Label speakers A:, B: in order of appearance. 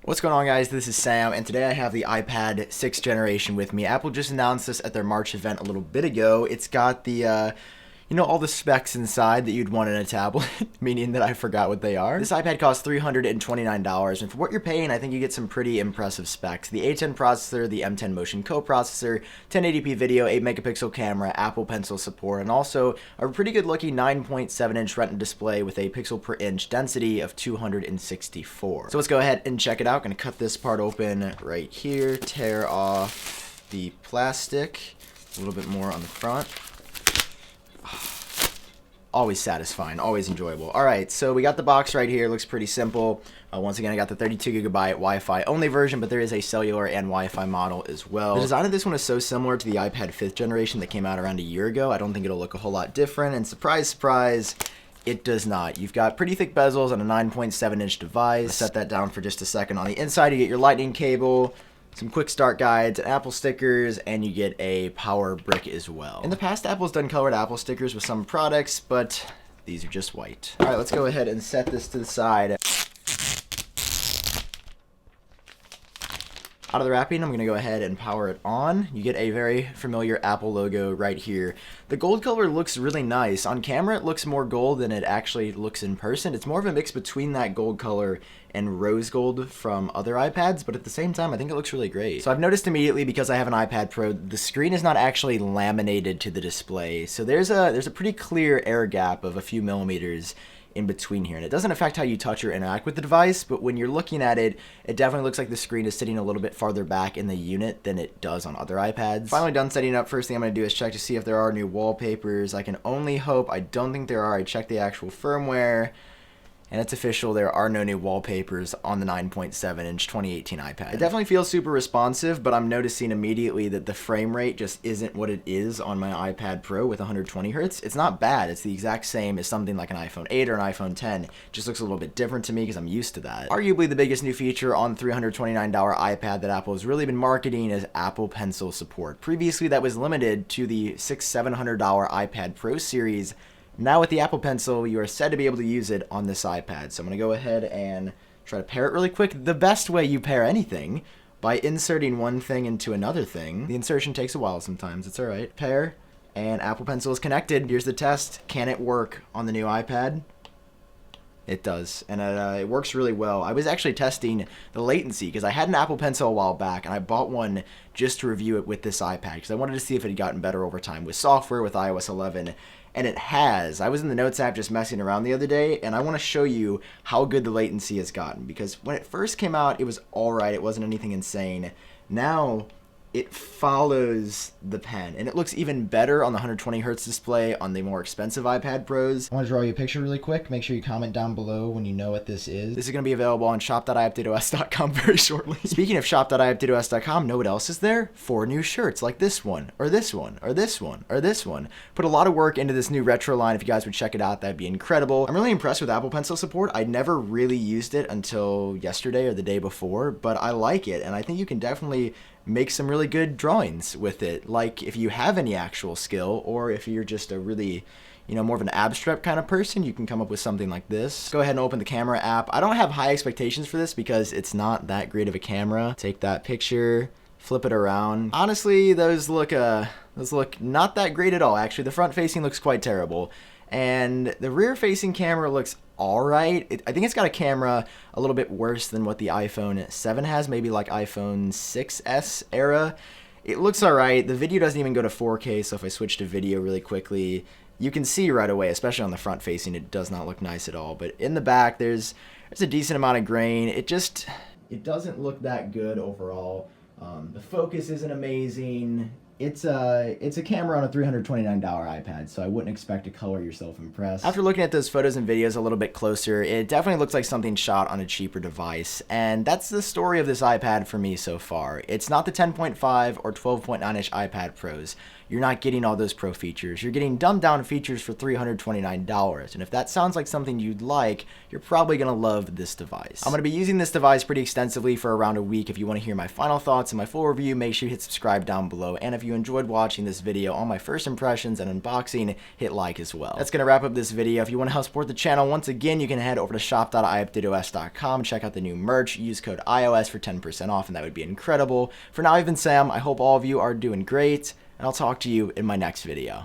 A: What's going on, guys? This is Sam, and today I have the iPad 6th generation with me. Apple just announced this at their March event a little bit ago. It's got the, all the specs inside that you'd want in a tablet, meaning that I forgot what they are. This iPad costs $329, and for what you're paying, I think you get some pretty impressive specs. The A10 processor, the M10 Motion coprocessor, 1080p video, 8-megapixel camera, Apple Pencil support, and also a pretty good-looking 9.7-inch Retina display with a pixel per inch density of 264. So let's go ahead and check it out. I'm going to cut this part open right here, tear off the plastic, a little bit more on the front. Always satisfying, always enjoyable. Alright, so we got the box right here. Looks pretty simple. Once again, I got the 32GB Wi-Fi only version, but there is a cellular and Wi-Fi model as well. The design of this one is so similar to the iPad 5th generation that came out around a year ago. I don't think it'll look a whole lot different, and surprise, surprise, it does not. You've got pretty thick bezels on a 9.7-inch device. Set that down for just a second. On the inside, you get your lightning cable, some quick start guides, Apple stickers, and you get a power brick as well. In the past, Apple's done colored Apple stickers with some products, but these are just white. All right, let's go ahead and set this to the side. Out of the wrapping, I'm going to go ahead and power it on. You get a very familiar Apple logo right here. The gold color looks really nice. On camera, it looks more gold than it actually looks in person. It's more of a mix between that gold color and rose gold from other iPads, but at the same time, I think it looks really great. So I've noticed immediately, because I have an iPad Pro, the screen is not actually laminated to the display. So there's a pretty clear air gap of a few millimeters in between here, and it doesn't affect how you touch or interact with the device, but when you're looking at it, it definitely looks like the screen is sitting a little bit farther back in the unit than it does on other iPads. Finally done setting up. First thing I'm going to do is check to see if there are new wallpapers. I can only hope. I don't think there are. I checked the actual firmware, and it's official, there are no new wallpapers on the 9.7-inch 2018 iPad. It definitely feels super responsive, but I'm noticing immediately that the frame rate just isn't what it is on my iPad Pro with 120 Hz. It's not bad. It's the exact same as something like an iPhone 8 or an iPhone 10. It just looks a little bit different to me because I'm used to that. Arguably the biggest new feature on the $329 iPad that Apple has really been marketing is Apple Pencil support. Previously, that was limited to the $600-700 iPad Pro series. Now with the Apple Pencil, you are said to be able to use it on this iPad. So I'm going to go ahead and try to pair it really quick. The best way you pair anything, by inserting one thing into another thing. The insertion takes a while sometimes. It's all right. Pair, and Apple Pencil is connected. Here's the test. Can it work on the new iPad? It does, and it works really well. I was actually testing the latency because I had an Apple Pencil a while back, and I bought one just to review it with this iPad because I wanted to see if it had gotten better over time with software, with iOS 11, and it has. I was in the Notes app just messing around the other day, and I want to show you how good the latency has gotten, because when it first came out, it was alright. It wasn't anything insane. Now it follows the pen, and it looks even better on the 120 Hz display on the more expensive iPad Pros. I want to draw you a picture really quick. Make sure you comment down below when you know what this is. This is going to be available on shop.iupdateos.com very shortly. Speaking of shop.iupdateos.com, know what else is there? 4 new shirts like this one, or this one, or this one, or this one. Put a lot of work into this new retro line. If you guys would check it out, that'd be incredible. I'm really impressed with Apple Pencil support. I never really used it until yesterday or the day before, but I like it, and I think you can definitely make some really good drawings with it. Like if you have any actual skill, or if you're just a really, more of an abstract kind of person, you can come up with something like this. Go ahead and open the camera app. I don't have high expectations for this because it's not that great of a camera. Take that picture, flip it around. Honestly, those look not that great at all. Actually, the front facing looks quite terrible, and the rear facing camera looks alright. I think it's got a camera a little bit worse than what the iPhone 7 has, maybe like iPhone 6S era. It looks alright. The video doesn't even go to 4K, so if I switch to video really quickly, you can see right away, especially on the front facing, it does not look nice at all. But in the back, there's a decent amount of grain. It doesn't look that good overall. The focus isn't amazing. It's a camera on a $329 iPad, so I wouldn't expect to color yourself impressed. After looking at those photos and videos a little bit closer, it definitely looks like something shot on a cheaper device, and that's the story of this iPad for me so far. It's not the 10.5 or 12.9-inch iPad Pros. you're not getting all those pro features. You're getting dumbed down features for $329. And if that sounds like something you'd like, you're probably going to love this device. I'm going to be using this device pretty extensively for around a week. If you want to hear my final thoughts and my full review, make sure you hit subscribe down below. And if you enjoyed watching this video on my first impressions and unboxing, hit like as well. That's going to wrap up this video. If you want to help support the channel, once again, you can head over to shop.iupdateos.com, check out the new merch, use code iOS for 10% off, and that would be incredible. For now, I've been Sam. I hope all of you are doing great, and I'll talk to you in my next video.